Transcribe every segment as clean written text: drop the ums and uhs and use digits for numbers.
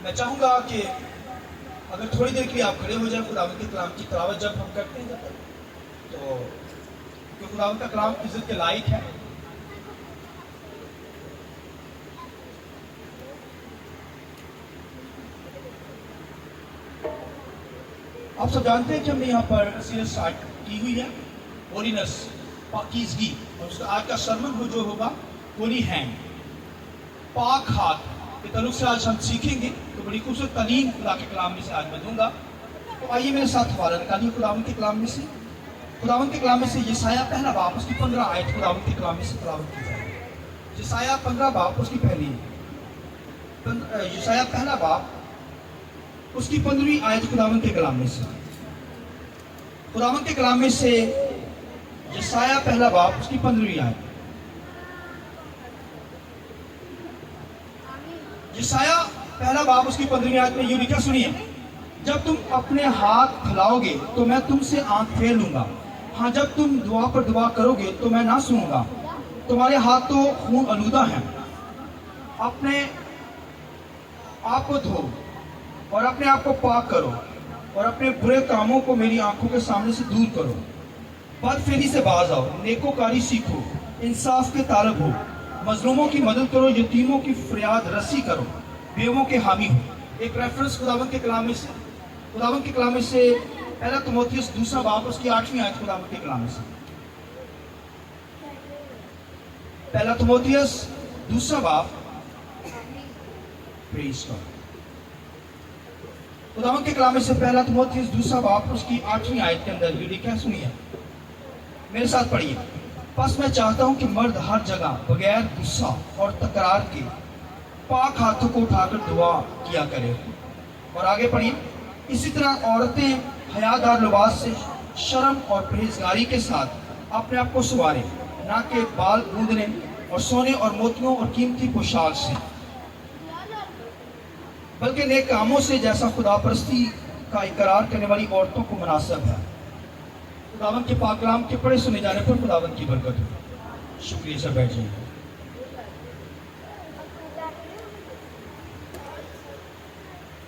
میں چاہوں گا کہ اگر تھوڑی دیر کے لیے آپ کھڑے ہو جائیں خداوند کے کلام کی تلاوت جب ہم کرتے ہیں جب تک، تو کہ خداوند کا کلام عزت کے لائق ہے. آپ سب جانتے ہیں کہ ہم نے یہاں پر سیریز اسٹارٹ کی ہوئی ہے ہولینس، پاکیزگی، اور اس کا آج کا سرمن جو ہوگا ہولی ہینڈ، پاک ہاتھ کے تعلق سے آج ہم سیکھیں گے. تو بڑی خوبصورت تعلیم خدا کے کلام میں سے آج میں دوں گا. تو آئیے میرے ساتھ حوالہ نکالیے خداوند کے کلام میں سے. خداوند کے کلام میں سے یسایہ پہلا باب اس کی 15 آیت خداوند کے کلام میں سے تلاوت کی جائے. یسایہ 15 باب اس کی پہلی، یسایہ پہلا باب اس کی 15ویں آیت خداوند کے کلام میں سے. خداوند کے کلام میں سے یسایہ پہلا باب اس کی 15ویں آیت. یسایہ پہلا باب اس کی 15ویں آیت میں یوں لکھا، سنیے: جب تم اپنے ہاتھ پھیلاؤ گے تو میں تم سے آنکھ پھیر لوں گا. ہاں، جب تم دعا پر دعا کرو گے تو میں نہ سنوں گا. تمہارے ہاتھ تو خون آلودہ ہیں. اپنے آپ کو دھو اور اپنے آپ کو پاک کرو اور اپنے برے کاموں کو میری آنکھوں کے سامنے سے دور کرو. بد فعلی سے باز آؤ، نیکوکاری سیکھو، انصاف کے طالب ہو، مظلوموں کی مدد کرو، یتیموں کی فریاد رسی کرو، بیووں کے حامی ہو. ایک ریفرنس خداوند کے کلام میں سے، خداوند کے کلام میں سے پہلا تیموتھیوس دوسرا باب اس کی 8ویں آیت خداوند کے کلام میں سے. پہلا تیموتھیوس دوسرا باب، پریز گاڈ. خداوند کے کلام میں سے پہلا تیموتھیوس دوسرا باب اس کی 8ویں آیت کے اندر یہ لکھا ہے، سنیے میرے ساتھ پڑھیے: بس میں چاہتا ہوں کہ مرد ہر جگہ بغیر غصہ اور تکرار کے پاک ہاتھوں کو اٹھا کر دعا کیا کرے. اور آگے پڑھیے: اسی طرح عورتیں حیادار لباس سے شرم اور پرہیزگاری کے ساتھ اپنے آپ کو سنواریں، نہ کہ بال گوندنے اور سونے اور موتیوں اور قیمتی پوشاک سے، بلکہ نیک کاموں سے، جیسا خدا پرستی کا اقرار کرنے والی عورتوں کو مناسب ہے. خداوند کے پاک کلام کے پڑھے سنے جانے پر خداوند کی برکت ہو. شکریہ سر، بیٹھ جائیں.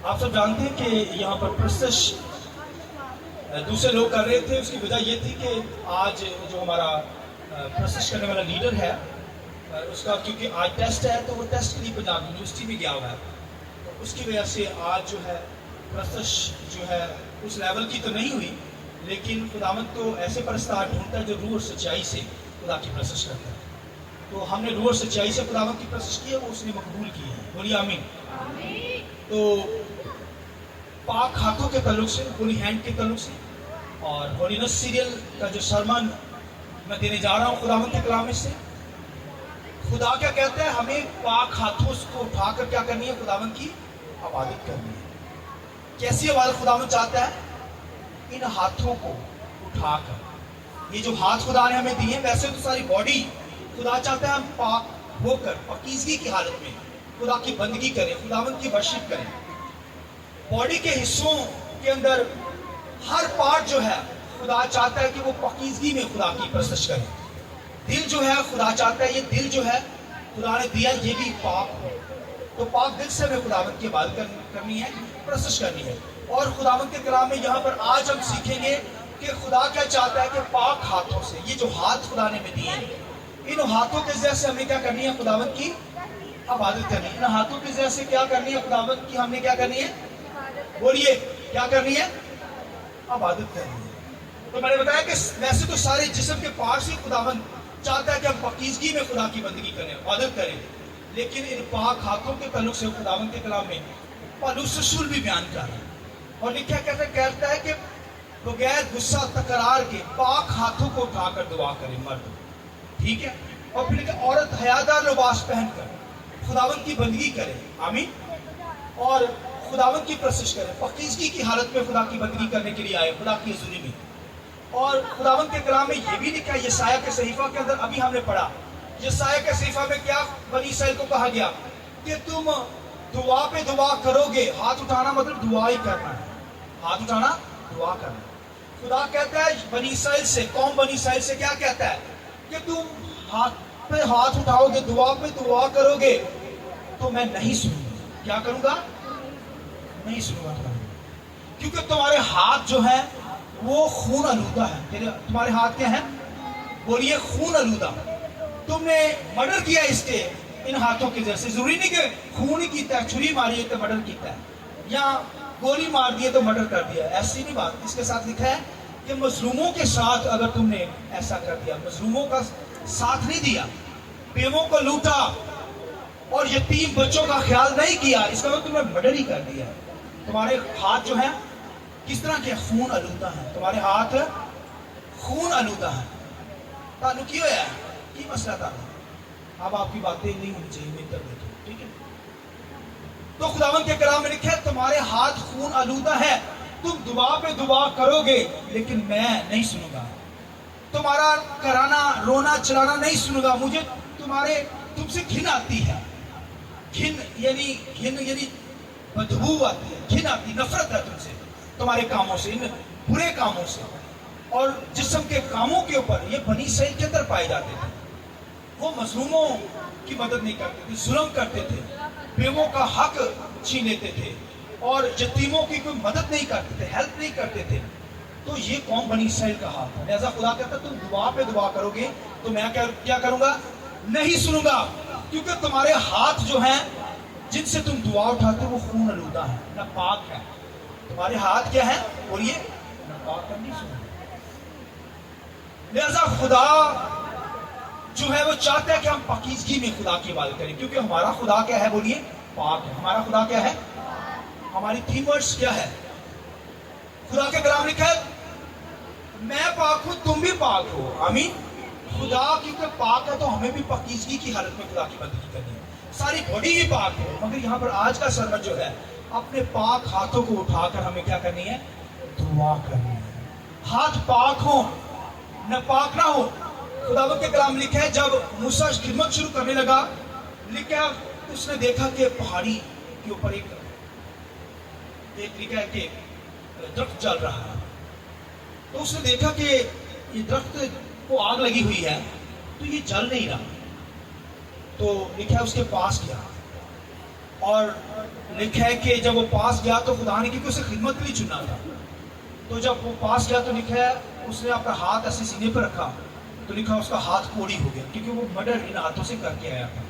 آپ سب جانتے ہیں کہ یہاں پر پرستش دوسرے لوگ کر رہے تھے. اس کی وجہ یہ تھی کہ آج جو ہمارا پرستش کرنے والا لیڈر ہے اس کا کیونکہ آج ٹیسٹ ہے تو وہ ٹیسٹ کے لیے پنجاب یونیورسٹی میں گیا ہوا ہے. تو اس کی وجہ سے آج جو ہے پرستش جو ہے اس لیول کی تو نہیں ہوئی، لیکن خداوند تو ایسے پرستار ڈھونڈتا ہے جو روح اور سچائی سے خدا کی پرستش کرتا ہے. تو ہم نے روح اور سچائی سے خداوند کی پرستش کی ہے، وہ اس نے مقبول کی ہے. بولیے آمین. تو پاک ہاتھوں کے تعلق سے، ہولی ہینڈ کے تعلق سے، اور ہولینس سیریل کا جو سرمن میں دینے جا رہا ہوں خداوند کے کلام میں سے، خدا کیا کہتا ہے؟ ہمیں پاک ہاتھوں کو اٹھا کر کیا کرنی ہے؟ خداوند کی عبادت کرنی ہے. کیسی عبادت خداوند چاہتا ہے؟ ان ہاتھوں کو اٹھا کر. یہ جو ہاتھ خدا نے ہمیں دیے، ویسے تو ساری باڈی خدا چاہتا ہے ہم پاک ہو کر پاکیزگی کی حالت میں خدا کی بندگی کریں، خداوند کی ورشپ کریں. باڈی کے حصوں کے اندر ہر پارٹ جو ہے خدا چاہتا ہے کہ وہ پاکیزگی میں خدا کی پرستش کرے. دل جو ہے خدا چاہتا ہے، یہ دل جو ہے خدا نے دیا یہ بھی پاک ہو. تو پاک دل سے ہمیں خداوند کی عبادت کرنی ہے، پرستش کرنی ہے. اور خداوند کے کلام میں یہاں پر آج ہم سیکھیں گے کہ خدا کیا چاہتا ہے کہ پاک ہاتھوں سے، یہ جو ہاتھ خدا نے ہمیں دیے ہیں، ان ہاتھوں کے ذریعے سے ہمیں کیا کرنی ہے؟ خداوند کی عبادت کرنی ہے. ان ہاتھوں کے ذریعے سے کیا کرنی ہے؟ خداوند کی ہم نے کیا کرنی ہے؟ بولیے کیا کرنی ہے؟ عبادت کرنی ہے. تو میں نے بتایا کہ ویسے تو سارے جسم کے پارٹس ہی خداوند چاہتا ہے کہ ہم پاکیزگی میں خدا کی بندگی کریں، عبادت کریں، لیکن ان پاک ہاتھوں کے تعلق سے خداوند کے کلام میں پالوس رسول بھی بیان کر رہا ہے اور لکھا کہتا ہے کہ بغیر غصہ تکرار کے پاک ہاتھوں کو اٹھا کر دعا کرے مرد. ٹھیک ہے. اور پھر کہ عورت حیادار لباس پہن کر خداوند کی بندگی کرے. آمین. اور خداوند کی پرستش کرے، پاکیزگی کی حالت میں خدا کی بندگی کرنے کے لیے آئے خدا کی حضوری میں. اور خداوند کے کلام میں یہ بھی لکھا ہے، یسایہ کے صحیفہ کے اندر ابھی ہم نے پڑھا، یسایہ کے صحیفہ میں کیا بنی اسرائیل کو کہا گیا کہ تم دعا پہ دعا کرو گے. ہاتھ اٹھانا مطلب دعا ہی کرنا ہے. ہاتھ اٹھانا دعا کرنا. خدا کہتا ہے بنی اسرائیل سے، قوم بنی اسرائیل سے کیا کہتا ہے کہ تم ہاتھ پہ ہاتھ اٹھاؤ گے، دعا پہ دعا کرو گے تو میں نہیں سنوں گا. کیا کروں گا؟ نہیں سنوں گا تمہاری کیونکہ تمہارے ہاتھ جو ہیں وہ خون آلودہ ہے. تمہارے ہاتھ کیا ہیں؟ بولیے خون آلودہ. تم نے مرڈر کیا اس کے ان ہاتھوں کے ذریعے سے. ضروری نہیں کہ خون ہی کیتا ہے, چھری ماری ہے تو مرڈر کیتا ہے, یا گولی مار دی ہے تو مرڈر کر دیا. ایسی نہیں بات. اس کے ساتھ لکھا ہے کہ مظلوموں کے ساتھ اگر تم نے ایسا کر دیا, مظلوموں کا ساتھ نہیں دیا, بیووں کو لوٹا اور یتیم بچوں کا خیال نہیں کیا, اس کا مطلب تم نے مرڈر ہی کر دیا. تمہارے ہاتھ جو ہیں کس طرح کے خون آلودہ ہیں. تمہارے ہاتھ خون آلودہ ہیں. تعلق یہ ہے کی مسئلہ تھا. اب آپ کی باتیں نہیں ہونی چاہیے, میں کر دیتا ہوں, ٹھیک ہے. تو خداوند کے کلام میں لکھا ہے تمہارے ہاتھ خون آلودہ ہے, تم دعا پہ دعا کرو گے لیکن میں نہیں سنوں گا. تمہارا کرانا رونا چلانا نہیں سنوں گا. مجھے تم سے گھن آتی ہے. گھن یعنی بدبو آتی ہے, گھن آتی, نفرت ہے تم سے, تمہارے کاموں سے, ان برے کاموں سے. اور جسم کے کاموں کے اوپر یہ بنی اسرائیل کے اندر پائے جاتے تھے. وہ مظلوموں کی مدد نہیں کرتے تھے, ظلم کرتے تھے, بیووں کا حق چھین لیتے تھے, اور یتیموں کی کوئی مدد نہیں کرتے تھے, ہیلپ نہیں کرتے تھے. تو یہ قوم بنی اسرائیل کا ہاتھ ہے. لہذا خدا کہتا ہے تم دعا پہ دعا کرو گے تو میں کیا کروں گا؟ نہیں سنوں گا. کیونکہ تمہارے ہاتھ جو ہیں جن سے تم دعا اٹھاتے وہ خون آلودہ ہیں, نہ پاک ہے. تمہارے ہاتھ کیا ہیں؟ بولیے نہ پاک ہے, نہیں سنوں گا. لہذا خدا جو ہے وہ چاہتا ہے کہ ہم پاکیزگی میں خدا کی عبادت کریں, کیونکہ ہمارا خدا کیا ہے؟ بولیے پاک ہے. ہمارا خدا کیا ہے؟ ہماری تھیم ورڈز کیا ہے؟ خدا کے کلام لکھا ہے میں پاک ہوں تم بھی پاک ہو. آمین. خدا کیونکہ پاک ہے تو ہمیں بھی پاکیزگی کی حالت میں خدا کی بندگی کرنی ہے. ساری باڈی ہی پاک ہے, مگر یہاں پر آج کا سرمت جو ہے اپنے پاک ہاتھوں کو اٹھا کر ہمیں کیا کرنی ہے؟ دعا کرنی ہے. ہاتھ پاک ہو نہ پاک نہ ہو. خداوند کے کلام لکھا ہے جب موسیٰ خدمت شروع کرنے لگا, لکھا اس نے دیکھا کہ پہاڑی کے اوپر ایک لکھا ہے کہ درخت جل رہا ہے. تو اس نے دیکھا کہ یہ درخت کو آگ لگی ہوئی ہے تو یہ جل نہیں رہا. تو لکھا ہے اس کے پاس گیا, اور لکھا ہے کہ جب وہ پاس گیا تو خدا نے کیونکہ اسے خدمت کے لیے چنا تھا, تو جب وہ پاس گیا تو لکھا ہے اس نے اپنا ہاتھ ایسے سینے پہ رکھا تو لکھا اس کا ہاتھ کوڑی ہو گیا, کیونکہ وہ مرڈر ان ہاتھوں سے کر کے آیا تھا.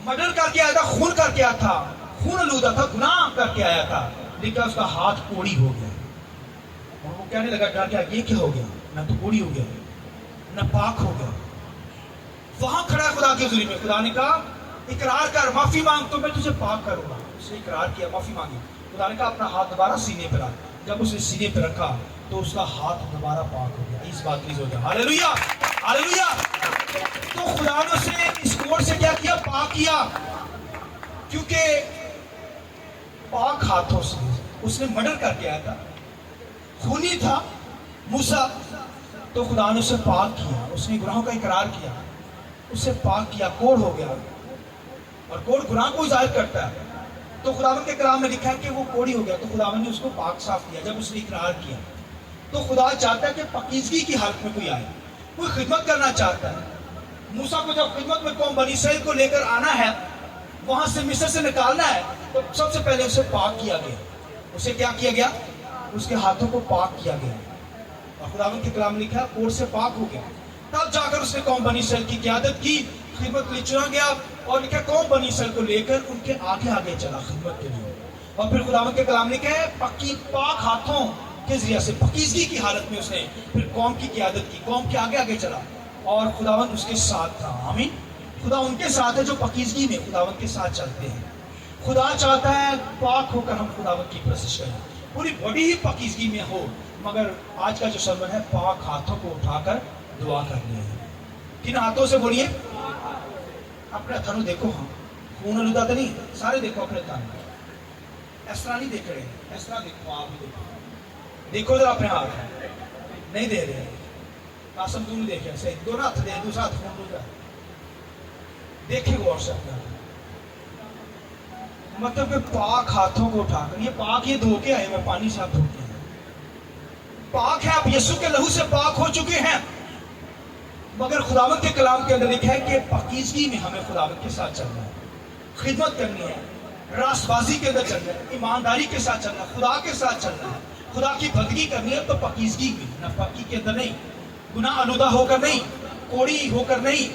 مرڈر کر کے آیا تھا, خون کر کے آیا تھا, خون آلودہ تھا, گناہ کر کے آیا تھا. لکھا اس کا ہاتھ کوڑی ہو گیا, اور وہ کہنے لگا ڈر گیا یہ کیا ہو گیا, میں تو کوڑی ہو گیا, نہ پاک ہو گیا. وہاں کھڑا ہے خدا کے حضور میں. خدا نے کہا اقرار کر, معافی مانگ تو میں تجھے پاک کروں گا. اس نے اقرار کیا, معافی مانگی. خدا نے کہا اپنا ہاتھ دوبارہ سینے پہ رکھ. جب اس نے سینے پہ رکھا تو اس کا ہاتھ دوبارہ پاک ہو گیا. اس بات کی ضرورت ہے. ہاللیلویا ہاللیلویا. تو خدا نے اسے اس کوڑ سے کیا کیا؟ پاک کیا. کیونکہ پاک ہاتھوں سے اس نے مرڈر کر کے آیا تھا, خونی تھا موسیٰ, تو خدا نے اسے پاک کیا. اس نے گناہوں کا اقرار کیا, اسے پاک کیا, کوڑ ہو گیا. اور کوڑ گناہ کو ظاہر کرتا ہے. تو خداوند کے کلام میں لکھا ہے کہ وہ کوڑی ہو گیا تو خداوند نے اس کو پاک صاف کیا جب اس نے اقرار کیا. تو خدا چاہتا ہے کہ پاکیزگی کی حالت میں کوئی آئے, کوئی خدمت کرنا چاہتا ہے. موسیٰ کو جب خدمت میں قوم بنی اسرائیل کو لے کر آنا ہے, وہاں سے مصر سے نکالنا ہے, تو سب سے پہلے اسے پاک کیا گیا. اسے کیا کیا گیا؟ اس کے ہاتھوں کو پاک کیا گیا. اور خداوند کے کلام میں لکھا ہے کوڑ سے پاک ہو گیا. تب جا کر اس نے قوم بنی اسرائیل کی قیادت کی, خدمت کے لیے چنا گیا, اور لکھا قوم بنی اسرائیل کو لے کر ان کے آگے آگے چلا خدمت کے لیے. اور پھر خداوند کے کلام لکھا ہے پاک ہاتھوں کے ذریعے سے پاکیزگی کی حالت میں اس نے پھر قوم کی قیادت کی, قوم کے آگے آگے چلا, اور خداوند اس کے ساتھ تھا. آمین. خدا ان کے ساتھ ہے جو پاکیزگی میں خداوند کے ساتھ چلتے ہیں. خدا چاہتا ہے پاک ہو کر ہم خداوند کی پرستش کریں, پوری باڈی ہی پاکیزگی میں ہو. مگر آج کا جو سرمن ہے پاک ہاتھوں کو اٹھا کر دعا کرنی ہے. کن ہاتھوں سے بولیے؟ اپنے ہاتھوں دیکھو, ہاں خون آلودہ تو نہیں, سارے دیکھو اپنے ہاتھوں. اس طرح نہیں دیکھ رہے, اس طرح دیکھو, آپ بھی دیکھو, دیکھو ذرا اپنے ہاتھ, نہیں دے رہے. قاسم تو نہیں دیکھے, صحیح دونوں ہاتھ دے, دوسرا ہاتھ خون آلودہ دیکھے غور سے اپنا. مطلب کہ پاک ہاتھوں کو اٹھا کر, یہ پاک یہ دھو کے آئے ہوئے, پانی سے آپ دھوتے ہیں, پاک ہے, آپ یسوع کے لہو سے پاک ہو چکے ہیں. مگر خداوند کے کلام کے اندر لکھا ہے کہ پاکیزگی میں ہمیں خداوند کے ساتھ چلنا ہے, خدمت کرنی ہے, रास्तबाजी के अंदर चलना है, ईमानदारी के साथ चलना है, खुदा के साथ चलना है, खुदा की बंदगी करनी है, तो पाकीज़गी में, नापाकी के अंदर नहीं, गुनाह आलूदा होकर नहीं, कोड़ी होकर नहीं,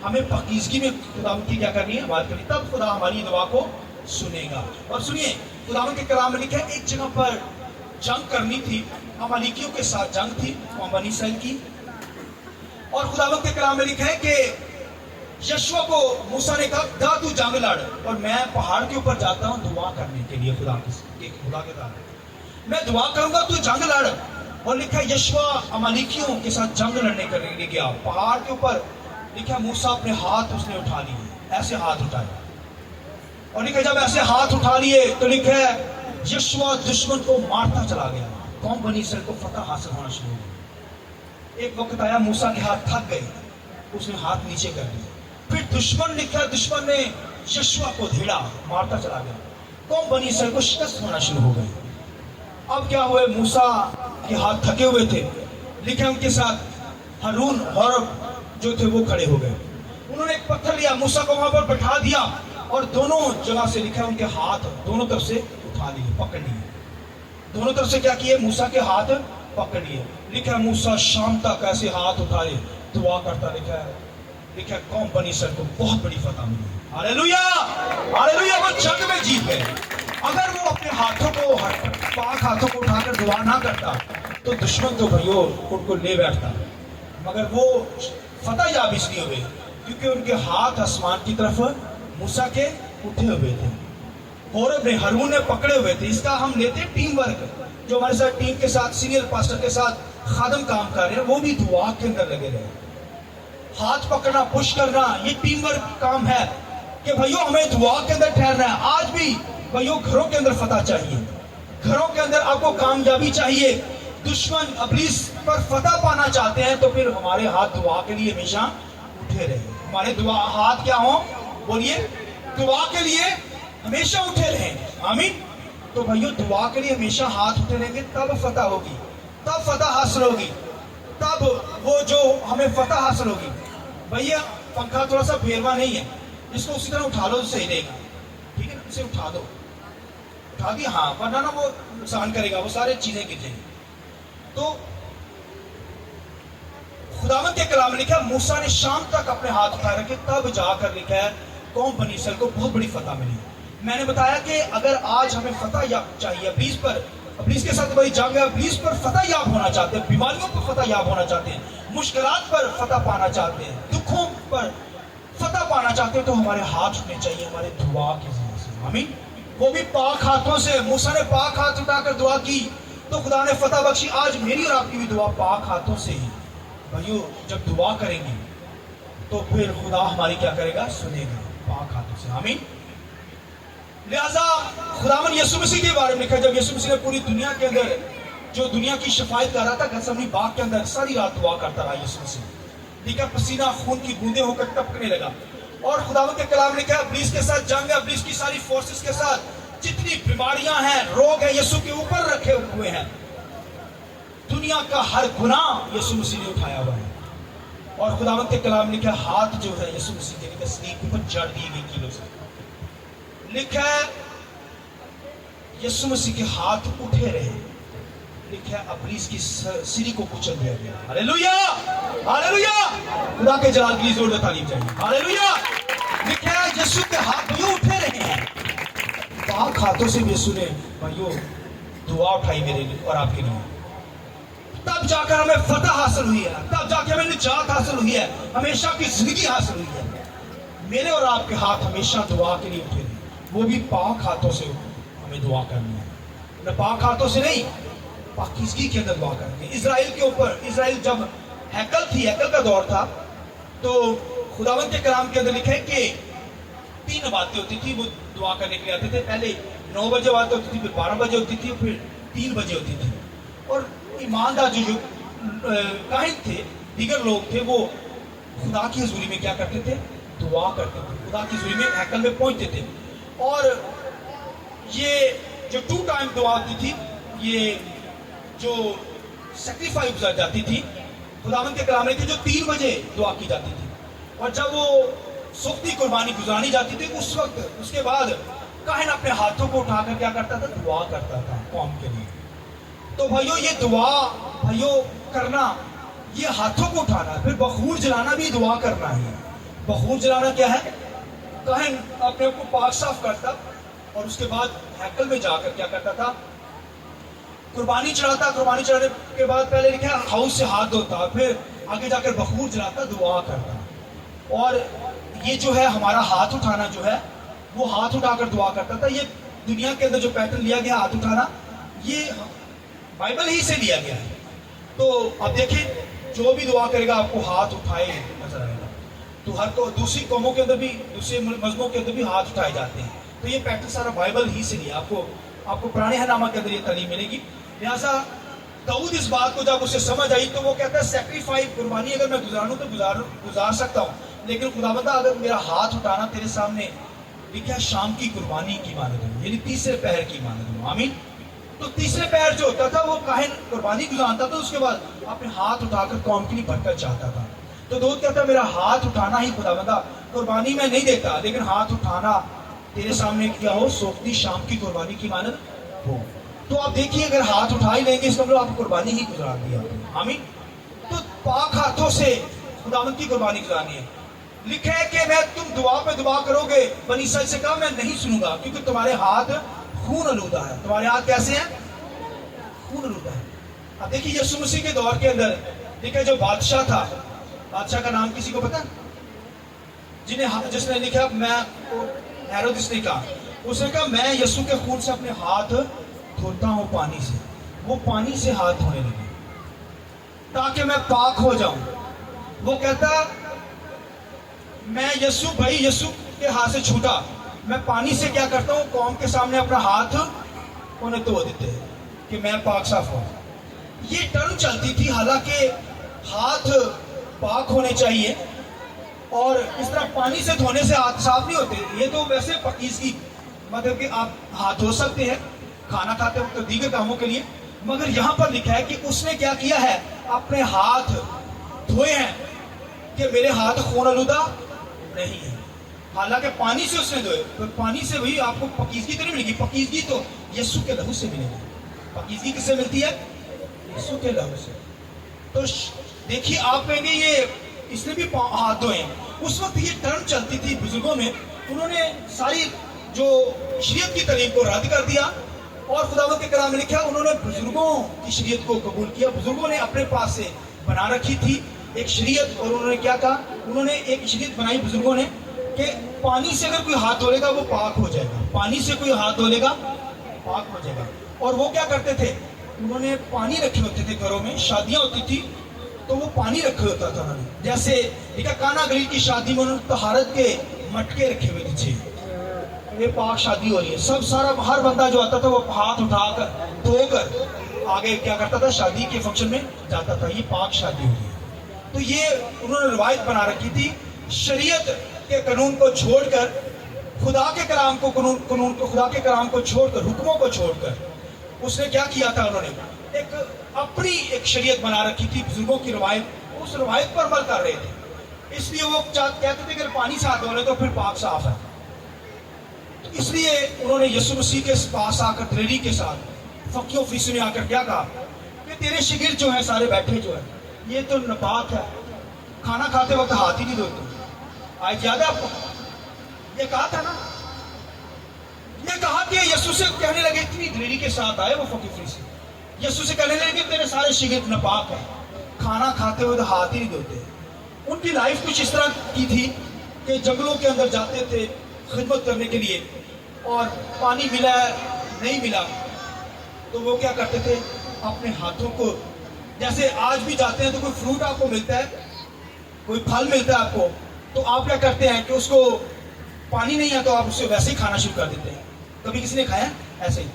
हमें पाकीज़गी में खुदा की क्या करनी है, बात करनी, तब खुदा हमारी दुआ को सुनेगा। और सुनिए, खुदा के कलाम में लिखा है, एक जगह पर जंग करनी थी, अमालिकियों के साथ जंग थी, बनी इसराइल की। और खुदावंद के कलाम में लिखा है कि यशवा को मूसा ने कहा, जा तू जंग लड़, और मैं पहाड़ के ऊपर जाता हूँ दुआ करने के लिए खुदा के साथ, मैं दुआ करूंगा, तू जंग लड़। और लिखा है यशवा अमालिकियों के साथ जंग लड़ने के लिए गया पहाड़ के ऊपर। लिखा मूसा अपने हाथ उसने उठा लिए, ऐसे हाथ उठाए, और लिखा जब ऐसे हाथ उठा लिए तो लिखा है यशवा दुश्मन को मारता चला गया, कौम बनी इसराइल को फतह हासिल होना शुरू हो गया। एक वक्त आया मूसा के हाथ थक गए, उसने हाथ नीचे कर दिया, फिर दुश्मन लिखा दुश्मन ने यशवा को धेड़ा, मारता चला गया, कौम बनी इसराइल को शिकस्त होना शुरू हो गई। अब क्या हुए, मूसा के हाथ थके हुए थे, लिखा उनके साथ हारून और जो थे वो खड़े हो गए। उन्होंने एक पत्थर लिया, मूसा को वहां पर बैठा दिया, और दोनों जगह से लिखा उनके हाथ दोनों तरफ से उठा लिए, पकड़ लिए, दोनों तरफ से क्या किए, मूसा के हाथ पकड़ लिए। लिखा मूसा शाम तक ऐसे हाथ उठाए दुआ करता, लिखा कौम बनी इसराइल को बहुत बड़ी फतह मिली। हालेलुया, हालेलुया, वो जंग में जीत गए। अगर वो अपने हाथों को पाक हाथों को उठाकर दुआ ना करता तो दुश्मन तो भाइयों उनको ले बैठता, मगर वो फतह याब इसलिए हुए क्योंकि उनके हाथ आसमान की तरफ मूसा के उठे हुए थे, होरेब ने हारून ने पकड़े हुए थे। इसका हम लेते हैं टीम वर्क, जो हमारे साथ टीम के साथ सीनियर पास्टर के साथ खादम काम कर रहे हैं, वो भी दुआ के अंदर लगे रहे। हाथ पकड़ना, पुश करना, ये टीम वर्क काम है कि भाइयों हमें दुआ के अंदर ठहरना है। आज भी भाइयों घरों के अंदर फतह चाहिए, घरों के अंदर आपको कामयाबी चाहिए। दुश्मन इब्लीस पर फतह पाना चाहते हैं तो फिर हमारे हाथ दुआ के लिए हमेशा उठे रहे, हमारे दुआ हाथ क्या हो, बोलिए, दुआ के लिए हमेशा उठे रहे। आमीन। तो भाइयों दुआ के लिए हमेशा हाथ उठे रहेंगे, तब फतह होगी, तब फतह हासिल होगी, तब वो जो हमें फतह हासिल होगी। भैया पंखा थोड़ा सा फेरवा नहीं है, इसको उसी तरह उठा लो तो सही रहेगा, ठीक है ना, इसे उठा दो, उठा दिया, हाँ, वरना ना वो नुकसान करेगा, वो सारी चीजें गिर जाएंगी। तो खुदावंद के कलाम में लिखा है मूसा ने शाम तक अपने हाथ उठाए रखे, तब जाकर लिखा है कौम बनी इसराइल को बहुत बड़ी फतह मिली। मैंने बताया कि अगर आज हमें फतह याब चाहिए, इब्लीस के साथ बड़ी जंग है, इब्लीस पर फतह याब होना चाहते हैं, बीमारियों पर फतह याब होना चाहते हैं, मुश्किलात पर फतह पाना चाहते हैं, दुखों पर फतह पाना चाहते हैं, तो हमारे हाथ उठने चाहिए, हमारे दुआ के जरिए से। आमीन। वो भी पाक हाथों से, मूसा ने पाक हाथ उठाकर दुआ की तो खुदा ने फतह बख्शी। आज मेरी और आपकी भी दुआ पाक हाथों से ही। भाइयों जब दुआ करेंगे तो फिर खुदा हमारी क्या करेगा, सुनेगा, पाक हाथों से। आमीन। लिहाजा खुदावन यीशु मसीह के बारे में लिखा, जब यीशु मसीह ने पूरी दुनिया के अंदर जो दुनिया की शफायत कर रहा था, गतसमनी बाग के अंदर सारी रात दुआ करता रहा यीशु मसीह, लिखा पसीना खून की बूंदें होकर टपकने लगा। और खुदावन के कलाम में लिखा इब्लीस के साथ जंग है, इब्लीस की सारी फोर्सेस के साथ जितनी बीमारियां हैं, रोग है, यीशु के ऊपर रखे हुए हैं। दुनिया का हर गुनाह यीशु मसीह ने उठाया हुआ है। और खुदावंद के कलाम लिखा हाथ जो है यीशु मसीह के लिखा सलीब के ऊपर जड़ दिए गए कीलों से, लिखा है यीशु मसीह के हाथ उठे रहे, लिखा है इब्लीस की सिरी को कुचल दिया गया। हालेलुया, हालेलुया, खुदा के जलाल के लिए जोरदार तालीम चाहिए। हालेलुया। लिखा है यीशु के हाथ भाइयों उठे रहे हैं, पाक हाथों से यीशु ने भाइयों दुआ उठाई मेरे लिए और आपके लिए, तब जाकर हमें फतह हासिल हुई है, तब जाकर हमें निजात हासिल हुई है, हमेशा की जिंदगी हासिल हुई है। मेरे और आपके हाथ हमेशा दुआ के लिए उठे रहे, वो भी पाक हाथों से हमें दुआ करनी है, न पाक हाथों से नहीं, पाकीज़गी के अंदर दुआ करनी है। इजराइल के ऊपर, इजराइल जब हैकल थी, हैकल का दौर था, तो खुदावंद के कलाम के अंदर लिखा है कि 3 बातें होती थी, वो दुआ करने के लिए आते थे। पहले 9 बजे बात होती थी, फिर 12 बजे होती थी, फिर 3 बजे होती थी। और ईमानदार जो काहिन थे, दीगर लोग थे, वो खुदा की हजूरी में क्या करते थे, दुआ करते थे, खुदा की हजूरी में हैकल में पहुंचते थे। और ये जो 2 टाइम दुआ होती थी, ये जो सेक्रीफाइस गुजर जाती थी, खुदावंद के कलाम में थी जो 3 बजे दुआ की जाती थी। और जब वो सुख्ती कुर्बानी गुजारी जाती थी, उस वक्त उसके बाद काहिन अपने हाथों को उठाकर क्या करता था? दुआ करता था कौम के लिए। तो भाइयों ये दुआ भाइयों करना, ये हाथों को उठाना, फिर बखूर जलाना भी दुआ करना है। बखूर जलाना क्या है? काहिन अपने आप को पाक साफ करता और उसके बाद हैकल में जाकर क्या करता था? कुर्बानी चढ़ाता। कुर्बानी चढ़ाने के बाद पहले लिखा है हाउस से हाथ धोता, फिर आगे जाकर बखूर जलाता, दुआ करता। और ये जो है हमारा हाथ उठाना जो है, वो हाथ उठाकर दुआ करता था। ये दुनिया के अंदर जो पैटर्न लिया गया हाथ उठाना, ये बाइबल ही से लिया गया है। तो अब देखिए, जो भी दुआ करेगा आपको हाथ उठाए नजर आएगा। तो हर को दूसरी कौमों के अंदर भी, दूसरे मजहबों के अंदर भी हाथ उठाए जाते हैं। तो ये पैटर्न सारा बाइबल ही से लिया। आपको पुराने हनामा के अंदर ये तालीम मिलेगी। लिहाजा दाऊद इस बात को जब उसे समझ आई तो वो कहता है सैक्रिफाइस, कुर्बानी अगर मैं गुजारूं तो गुजार सकता हूँ, लेकिन खुदावंदा अगर मेरा हाथ उठाना तेरे सामने लिखा शाम की कुर्बानी की मानद हूँ, यानी तीसरे पहर की मानद हूँ। आमीन। तो तीसरे पहर जो होता था वो काहिन कुर्बानी गुजारता था, उसके बाद अपने हाथ उठाकर कौम के लिए बरकत चाहता था। तो दाऊद कहता है मेरा हाथ उठाना ही खुदावंदा, कुर्बानी में नहीं देता, लेकिन हाथ उठाना तेरे सामने क्या हो, सोखती शाम की कुर्बानी की मानद हो। तो आप देखिए, अगर हाथ उठा ही लेंगे इसका मतलब आप कुर्बानी ही गुजार दी आपने। आमीन। तो पाक हाथों से खुदावंद की कुर्बानी गुजारनी है। लिखा है कि मैं तुम दुआ पे दुआ करोगे, बनी इसराइल से कहा मैं नहीं सुनूंगा, क्योंकि तुम्हारे हाथ खून आलूदा है। तुम्हारे हाथ कैसे हैं? खून आलूदा है। अब देखिए, यीशु मसीह के दौर के अंदर लिखा जो बादशाह था, बादशाह का नाम किसी को पता? जिसने लिखा, मैं हेरोदिस ने कहा, उसने कहा मैं यीशु के खून से अपने हाथ धोता हूं पानी से। वो पानी से हाथ धोने लगे ताकि मैं पाक हो जाऊं। वो कहता मैं यीशु के हाथ से छूटा, मैं पानी से क्या करता हूं, कौम के सामने अपना हाथ उन्हें धो देते हैं कि मैं पाक साफ हूं। ये टर्म चलती थी, हालांकि हाथ पाक होने चाहिए और इस तरह पानी से धोने से हाथ साफ नहीं होते। ये तो वैसे पकीज़गी, मतलब कि आप हाथ धो सकते हैं खाना खाते वक्त, तो दीगर कामों के लिए, मगर यहां पर लिखा है कि उसने क्या किया है, अपने हाथ धोए हैं कि मेरे हाथ खून आलूदा नहीं है। हालांकि पानी से उसने धोए, तो पानी से भी आपको पकीज़गी तो नहीं मिलेगी। पकीज़गी तो यीशु के लहू से मिलेगी। पकीज़गी किससे मिलती है? यीशु के लहू से। तो देखिए, आप कहेंगे ये इसने भी हाथ धोए। उस वक्त ये टर्म चलती थी बुजुर्गों में, उन्होंने सारी जो शरीयत की तालीम को रद्द कर दिया और खुदावंद के कलाम में लिखा उन्होंने बुजुर्गों की शरीयत को कबूल किया। बुजुर्गों ने अपने पास से बना रखी थी एक शरीयत, और उन्होंने क्या कहा, उन्होंने एक शरीयत बनाई बुजुर्गों ने कि पानी से अगर कोई हाथ धोलेगा वो पाक हो जाएगा। पानी से कोई हाथ धोलेगा पाक हो जाएगा। और वो क्या करते थे, उन्होंने पानी रखे होते थे घरों में, शादियां होती थी तो वो पानी रखे होता था उन्होंने। जैसे लिखा काना गलील की शादी में उन्होंने तहारत के मटके रखे हुए थे, ये पाक शादी हो रही है। सब सारा हर बंदा जो आता था वो हाथ उठाकर धोकर आगे क्या करता था, शादी के फंक्शन में जाता था। ये पाक शादी हो रही है। तो ये उन्होंने रिवायत बना रखी थी। शरीयत के कानून को छोड़कर, खुदा के कलाम को खुदा के कलाम को छोड़कर, हुक्मों को छोड़कर उसने क्या किया था, उन्होंने एक अपनी एक शरीयत बना रखी थी। बुजुर्गों की रवायत, उस रवायत पर अमल कर रहे थे। इसलिए वो कहते थे अगर पानी से हाथ धो ले तो फिर पाक साफ है। इसलिए उन्होंने यीशु मसीह के पास आकर दिलेरी के साथ फकीयों फीस में आकर क्या कहा कि तेरे शिगिर्द जो है सारे बैठे जो है ये तो नापाक है, खाना खाते वक्त हाथ ही नहीं धोते। आज ज्यादा आपको ये कहा था ना, ये कहा कि यीशु से कहने लगे, इतनी दिलेरी के साथ आए वो फकीर फीस, यीशु से कहने लगे तेरे सारे शिगिर्द नापाक है, खाना खाते हुए तो हाथ ही नहीं धोते। उनकी लाइफ कुछ इस तरह की थी कि जंगलों के अंदर जाते थे खिदमत करने के लिए, और पानी मिला नहीं मिला तो वो क्या करते थे, अपने हाथों को, जैसे आज भी जाते हैं तो कोई फ्रूट आपको मिलता है, कोई फल मिलता है आपको, तो आप क्या करते हैं कि उसको पानी नहीं है तो आप उससे वैसे ही खाना शुरू कर देते हैं। कभी किसी ने खाया ऐसे ही?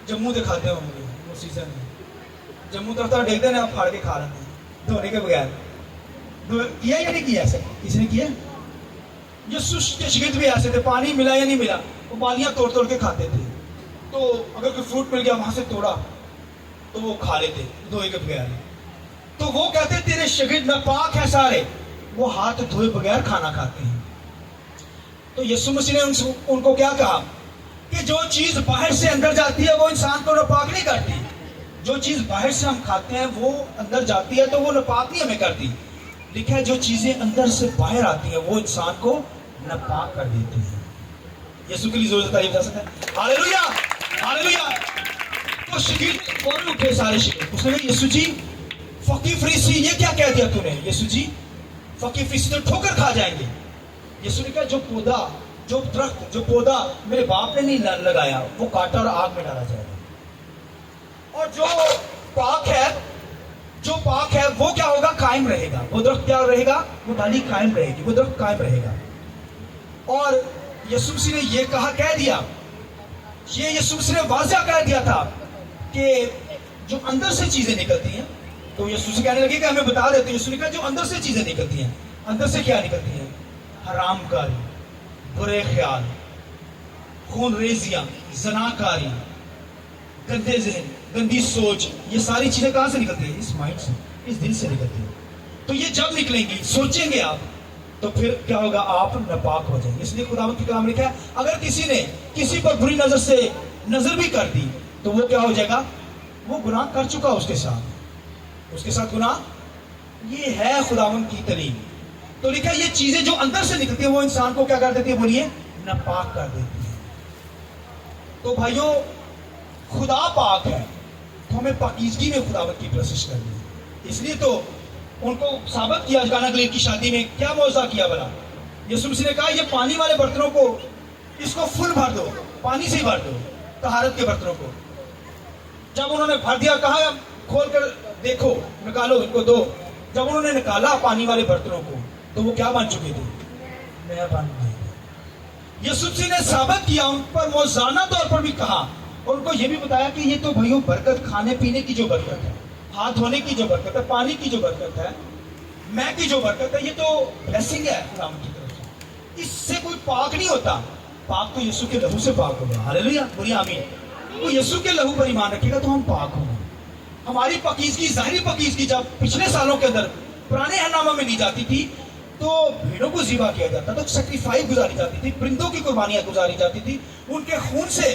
जम्मू दिखाते होंगे वो सीजन में, जम्मू तरफ तो देखते हैं आप फाड़ के खा रहे हैं धोने के बगैर। किया या नहीं किया? ऐसे किसी ने किया? यीशु के शिगिर्द भी ऐसे थे, पानी मिला या नहीं मिला वो बालियां तोड़ तोड़ के खाते थे। तो अगर कोई फ्रूट मिल गया वहां से तोड़ा तो वो खा लेते धोए के बगैर। तो वो कहते तेरे शिगिर्द नापाक है सारे, वो हाथ धोए बगैर खाना खाते हैं। तो यीशु मसीह ने उनको क्या कहा जो चीज बाहर से अंदर जाती है वो इंसान को नापाक नहीं करती। जो चीज बाहर से हम खाते हैं वो अंदर जाती है तो वो नापाक नहीं हमें करती। लिखा है जो चीजें अंदर से बाहर आती हैं वो इंसान को नापाक कर देती हैं। यीशु के लिए जोर से तारीफ जा सकते हैं। Hallelujah, hallelujah. तो शागिर्द फौरन उठे, सारे शागिर्द। उसने कहा यीशु जी, फकीर फरीसी ये क्या कह दिया तूने? यीशु जी, फकीर फरीसी तो ठोकर खा जाएंगे। यीशु ने कहा जो पौधा, जो दरख्त, जो पौधा मेरे बाप ने नहीं लगाया वो काटा और आग में डाला जाएगा। और जो पाक है, जो पाक है वो क्या होगा? कायम रहेगा। वो दरख्त क्या रहेगा? वो डाली कायम रहेगी, वो दरख्त कायम रहेगा। और यीशु मसीह ने ये कहा, कह दिया, ये यीशु मसीह ने वाज़ह कह दिया था कि जो अंदर से चीजें निकलती हैं, तो यीशु से कहने लगे कि हमें बता देते। यीशु ने कहा जो अंदर से चीजें निकलती हैं, अंदर से क्या निकलती हैं? हरामकारी, बुरे ख्याल, खून रेजियां, जनाकारी, गंदे ज़हन, गंदी सोच, ये सारी चीजें कहां से निकलती है? इस माइंड से, इस दिल से निकलती है। तो ये जब निकलेंगी, सोचेंगे आप, तो फिर क्या होगा? आप नापाक हो जाएंगे। इसलिए खुदावंद की कलाम लिखा है, अगर किसी ने किसी पर बुरी नजर से नजर भी कर दी तो वो क्या हो जाएगा? वो गुनाह कर चुका उसके साथ गुनाह। ये है खुदावंद की तालीम। तो लिखा है ये चीजें जो अंदर से निकलती है वो इंसान को क्या कर देती है? बोलिए, नापाक कर देती है। तो भाइयों, खुदा पाक है तो हमें पाकीज़गी में खुदावंद की कोशिश करनी है। इसलिए तो उनको साबित किया काना गलील की शादी में, क्या मौज़ा किया भला? यीशु मसीह ने कहा ये पानी वाले बर्तनों को, इसको फुल भर दो, पानी से ही भर दो, तहारत के बर्तनों को। जब उन्होंने भर दिया, कहा खोल कर देखो, निकालो, इनको दो। जब उन्होंने निकाला पानी वाले बर्तनों को, तो वो क्या बन चुके थे? नया बन गए। यीशु मसीह ने साबित किया, उन पर मौज़ाना तौर पर भी कहा, और उनको ये भी बताया कि ये तो भाइयों बरकत, खाने पीने की जो बरकत है, हाथ धोने की जो बरकत है, पानी की जो बरकत है, मैं की जो बरकत है, ये तो ब्लेसिंग है खुदा की तरफ से। इससे कोई पाक नहीं होता। पाक तो यीशु के लहू से पाक होगा। हालेलुया, बोलिए आमीन। तो यीशु के लहू पर ईमान रखेगा तो हम पाक होंगे। हमारी पाकीज़गी, ज़ाहिरी पाकीज़गी जब पिछले सालों के अंदर पुराने अहनामा में ली जाती थी, तो भेड़ों को ज़िबा किया जाता था, तो सैक्रिफाइस गुजारी जाती थी, परिंदों की कुर्बानियां गुजारी जाती थी, उनके खून से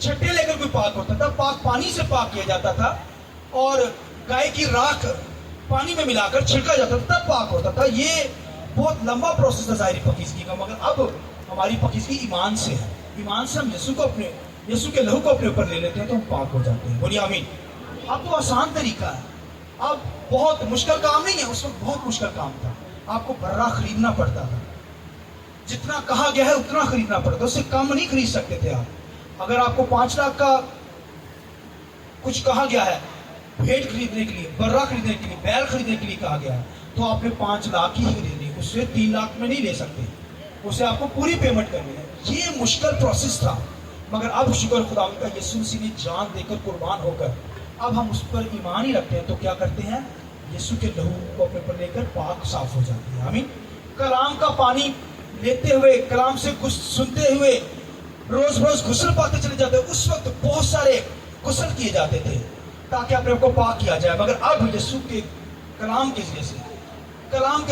छट्टे लेकर कोई पाक होता था, पाक पानी से पाक किया जाता था, और गाय की राख पानी में मिलाकर छिड़का जाता था, तब पाक होता था। ये बहुत लंबा प्रोसेस है ज़ाहिरी पाकीज़गी का। मगर अब हमारी पाकीज़गी ईमान से है। ईमान से हम यीशु के लहू को अपने ऊपर ले लेते हैं तो हम पाक हो जाते हैं। बोलिए आमीन। अब तो आसान तरीका है, अब बहुत मुश्किल काम नहीं है। उस वक्त बहुत मुश्किल काम था, आपको बर्रा खरीदना पड़ता था, जितना कहा गया है उतना खरीदना पड़ता, उससे कम नहीं खरीद सकते थे आप। अगर आपको 5 लाख का कुछ कहा गया है भेड़ खरीदने के लिए, बर्रा खरीदने के लिए, बैल खरीदने के लिए कहा गया है, तो आपने 5 लाख ही खरीदनी, उससे 3 लाख में नहीं ले सकते, उसे आपको पूरी पेमेंट करनी है। ये मुश्किल प्रोसेस था। मगर अब शुक्र खुदा का, यीशु मसीह ने जान देकर, कुर्बान होकर, अब हम उस पर ईमान ही रखते हैं, तो क्या करते हैं? यीशु के लहू को अपने पर लेकर पाक साफ हो जाती है। आमीन। कलाम का पानी लेते हुए, कलाम से सुनते हुए रोज रोज गुस्ल पाते चले जाते। उस वक्त बहुत सारे गुस्ल किए जाते थे ताकि अपने को पाक किया जाए। मगर अब यीशु के कलाम के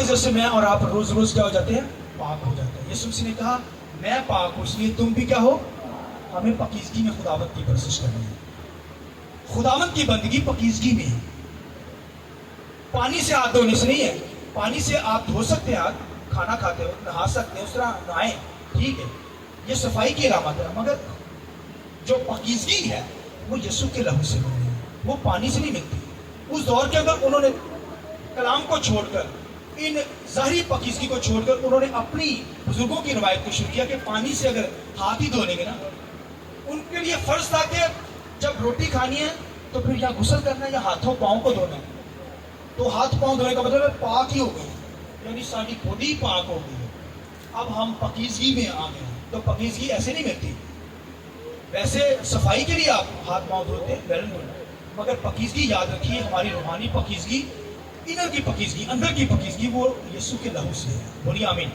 जरिए से मैं और आप रोज रोज क्या हो जाते हैं? पाक हो जाते हैं। यीशु मसीह ने कहा मैं पाक हूं, इसलिए तुम भी क्या हो? हमें पाकीज़गी में खुदावंद की कोशिश करनी है। खुदावंद की बंदगी पाकीज़गी में है। पानी से हाथ धोने से नहीं है। पानी से आप धो सकते हैं, हाथ खाना खाते हो, नहा सकते हैं, उस तरह नहाएं, ठीक है, ये सफाई की अलामत है। मगर जो पाकीज़गी है वो यीशु के लहू से मिलती है, वो पानी से नहीं मिलती। उस दौर के अंदर उन्होंने कलाम को छोड़कर, इन ज़ाहिरी पाकीज़गी को छोड़कर, उन्होंने अपनी बुजुर्गों की रवायत को शुरू किया कि पानी से अगर हाथ ही धो लेंगे ना, उनके लिए फर्ज था कि जब रोटी खानी है तो फिर या गुस्ल करना है या हाथों पाँव को धोना है। तो हाथ पाँव धोने का मतलब है पाक ही हो गए, यानी सारी बॉडी पाक हो गई है। अब हम पाकीज़गी में आ गए हैं। तो पाकीज़गी ऐसे नहीं मिलती। वैसे सफाई के लिए आप हाथ पाँव धोते हैं, बैलन धोना, मगर पाकीज़गी याद रखिए, हमारी रूहानी पाकीज़गी, इनर की पाकीज़गी, अंदर की पाकीज़गी, वो यीशु के लहू से है। बोलिए आमीन।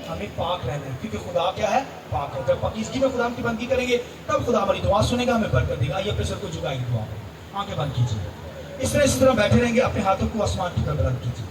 हमें पाक रहना है, क्योंकि खुदा क्या है? पाक है। जब पाकीज़गी में खुदा की बंदगी करेंगे तब खुदा हमारी दुआ सुनेगा, हमें बरकत देगा। ये अपने सर को झुकाएगी दुआ में, आंखें बंद कीजिए, इस तरह बैठे रहेंगे, अपने हाथों को आसमान की तरफ बुलंद कीजिए।